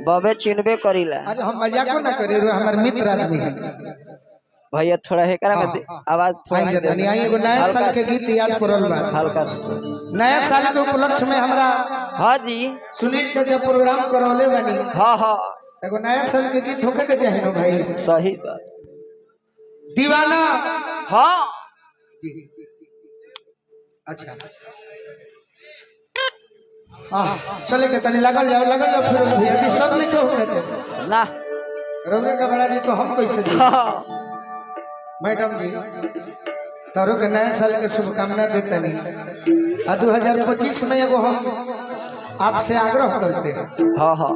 बबे चिन्हबे करीला। अरे हम मजाक ना करे रो हमारे मित्र आदमी है भैया थोड़ा है करा में आवाज थोड़ा आई जतनी आई एगो नया साल के गीत याद पड़ल बा हल्का नया साल के उपलक्ष्य में हमरा हां जी सुनील चाचा प्रोग्राम करवले बानी। हां हां एगो नया साल के गीत होके के चाहिए नो भाई सही बात दीवाना। हां जी अच्छा चले के तनी लगल जाओ फिर भैया डिस्टर्ब नहीं क्यों होते ना रवरे का बड़ा जी तो हम कैसे जी मैडम जी तारो के नया साल के शुभकामना देते नहीं आ 2025 में एगो हम आपसे आग्रह करते हैं हां हां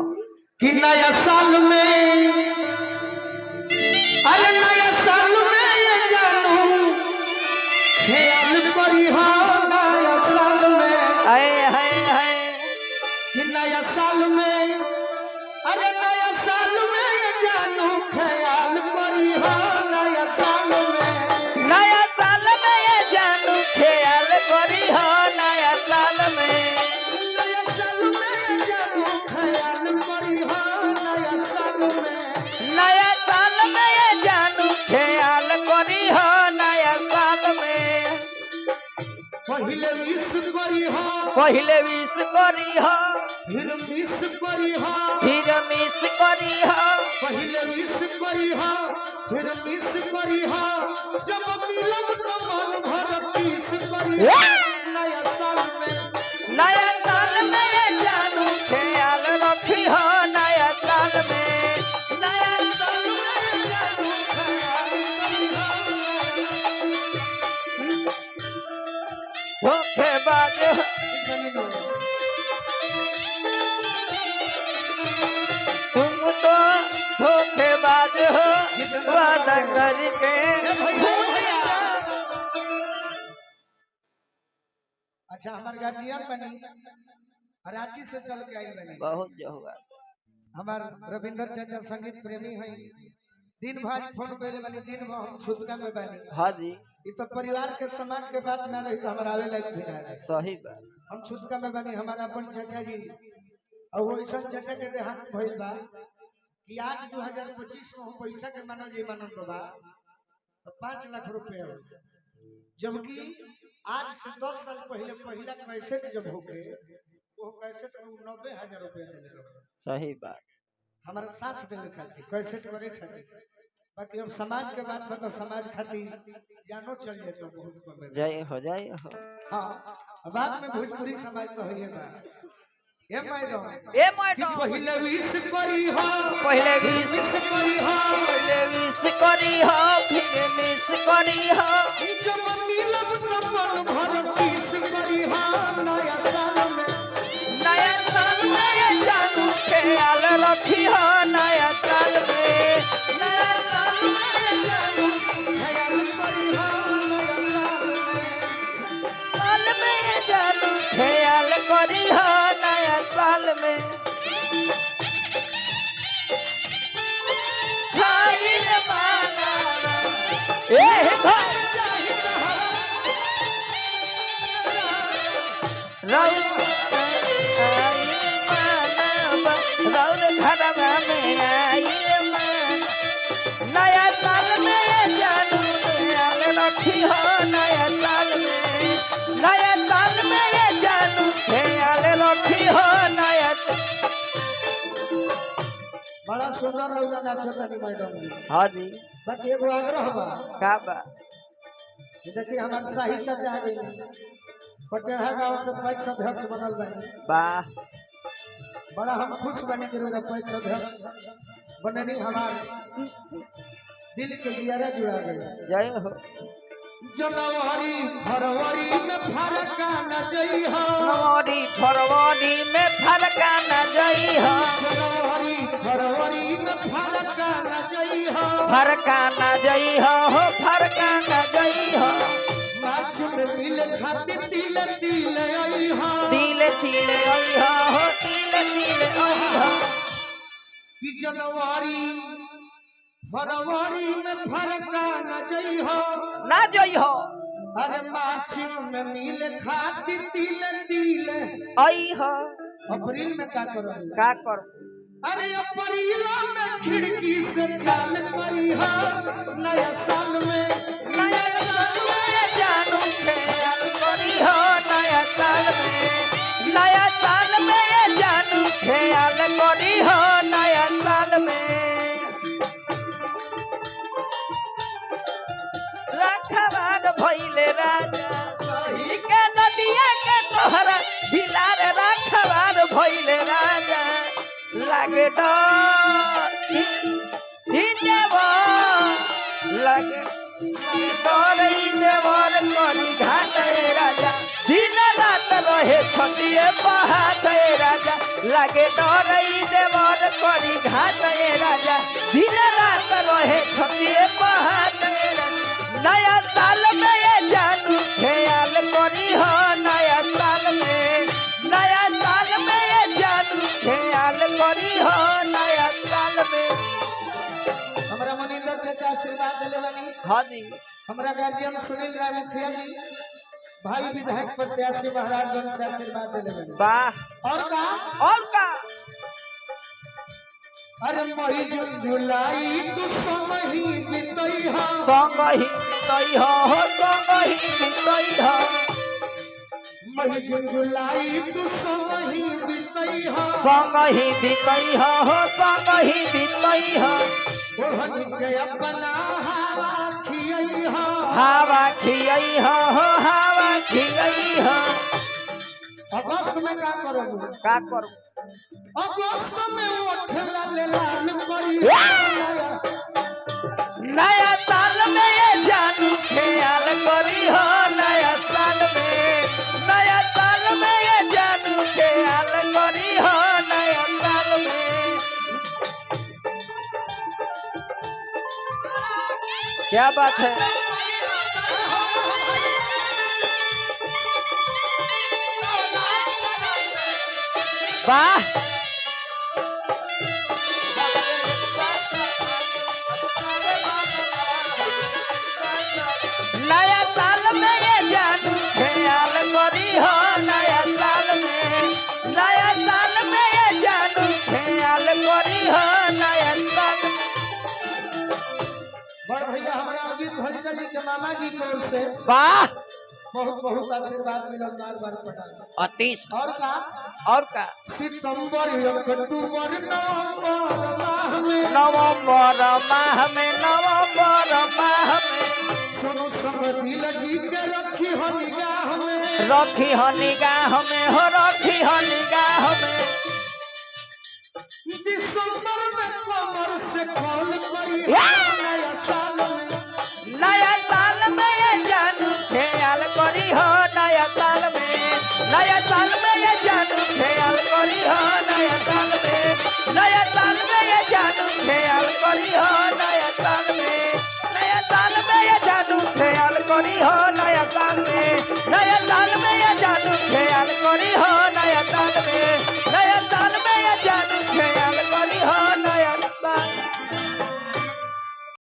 कि नया साल में अरे नया साल में ये जानू ख्याल करी हो नया साल में आए हाय हाय कि नया साल में अरे नया साल में ये जानू ख्याल करी हो नया साल में ये जानू ख्याल करी हो नया साल में नया साल में ये जानू ख्याल करी हो नया साल में नया साल में ये जानू ख्याल करी हो नया साल में पहले विश करी हो पहले विश करी हो फिर मिस करी हो फिर मिस करी हो पहले विश करी हो फिर मिस करी हो जब मिलब तो मन भर किस करी हो नया साल में ये जानू ख्याल रखी हो नया साल में नया साल में ये जानू ख्याल रखी हो धोखेबाज तुम तो धोखेबाज हो वादा करके अच्छा हमारे गार्जियन बनी रांची से चल के आई बनी बहुत जो हुआ हमार रविंदर चाचा संगीत प्रेमी है दिन भर फोन कइले बनी दिन भर हम छुटका में बनी। हाँ जी ये तो परिवार के समाज के बात ना रही तो हमारा आवे लायक भी ना रहे सही बात हम छुटका में बनी हमारा अपन चाचा जी और वो ऐसा चाचा के देहांत भइल बा कि आज 2025 में हम पैसा के मानो जी मानन बाबा तो 5 लाख रुपया हो जबकि आज से 10 साल पहले पहला कैसेट जब होके वो कैसेट में 90,000 रुपया देले रहे। सही बात हमारा साथ देले खातिर कैसेट करे खातिर बाकी हम समाज के बात बता समाज खातिर जानो चल जाए तो बहुत कम है जय हो हां बाद में भोजपुरी समाज तो है बा ए मैडम पहले विश करी हो पहले विश करी हो पहले विश करी हो फिर मिस करी हो जब मिलब तो मन भर किस करी हो नया साल में ये जानू ख्याल रखी हो नया साल में नया साल में ये जानू ख्याल करी हो नया साल में ये जानू ख्याल करी हो नया साल में खाइल माना ए भाई घरवा में आई नया साल में ये जानू ख्याल रखी हो नया साल में ये जानू ख्याल रखी हो नया बड़ा सुंदर रौदा नाचतानी मैडम जी। हाँ जी बाकी एगो आग्रह बा का बा देखिए हमारे शाही चाचा आ गए पटेहा गांव से पैक्स अध्यक्ष बनल बनी वाह बड़ा हम खुश बनी के रोज पैक्स अध्यक्ष बननी हमार दिल के जियारा जुड़ा गए। जय हो जनवरी फरवरी में फरका न जई हो जनवरी फरवरी में फरका न जई हो जनवरी फरवरी में फरका न जई हो फरका न जई हो फरका न जई हो मार्च में मिल खातिर तिल तिल आई हो तिल तिल आई हो तिल तिल आई हो कि जनवरी फरवरी में फरका न जई हो ना जई हो अरे मार्च में मिल खातिर तिल तिल आई हो अप्रैल में का करो का कर अरे अप्रैला में खिड़की से चाल करी हो नया साल में नया साल में जानू ख्याल करी हो नया साल में नया साल में जानू ख्याल करी हो नया साल में रखवार भइले राजा कही के नदिया के तोहरा भिलार रखवार भइले राजा लागे डर ही देव लागे डर ही देवर करी घाट राजा दिन रात रहे छतिए पहाड़ राजा लागे डर ही देवर करी घाट राजा दिन रात रहे छतिए पहाड़ नया साल में ये जानू ख्याल करी हो नया साल में नया साल में ये जानू ख्याल करी हो नया साल में हमरा मनिंदर चाचा आशीर्वाद दिले बानी हाँ जी हमरा गार्जियन सुनील राय मुखिया जी भाई विधायक प्रत्याशी महाराजगंज से आशीर्वाद दिले बानी वाह और का अरे मई जून जुलाई तू समय बीतई हो संग ही बीतई हो संग ही बीतई हो मई जून जुलाई तू समय बीतई हो संग ही बीतई हो संग ही बीतई हो ओहन के अपना हवा खियई हो हवा खियई हो हवा खियई हो अगस्त में का करोगे का करू अगस्त में उठला ले लाल करी नया साल में ये जानू ख्याल करी हो नया साल में नया साल में ये जानू ख्याल करी हो नया साल में क्या बात है वाह नया साल में ये जानू ख्याल करी हो नया साल में नया साल में ये जानू ख्याल करी हो नया साल बड़ भैया हमारा अजीत भंसा जी के मामा जी की ओर से वाह बहुत बहुत आशीर्वाद मिला बार बार पटा अतीश और का सितंबर अक्टूबर नवंबर माह में नवंबर माह में सुनो सब दिल जी के रखी हो निगाह में रखी हो निगाह में हो रखी हो निगाह में दिसंबर में कमर से खोल पड़ी नया साल में नया साल में ये जानू ख्याल करी हो नया साल में नया साल में ये जानू ख्याल करी हो नया साल में नया साल में ये जानू ख्याल करी हो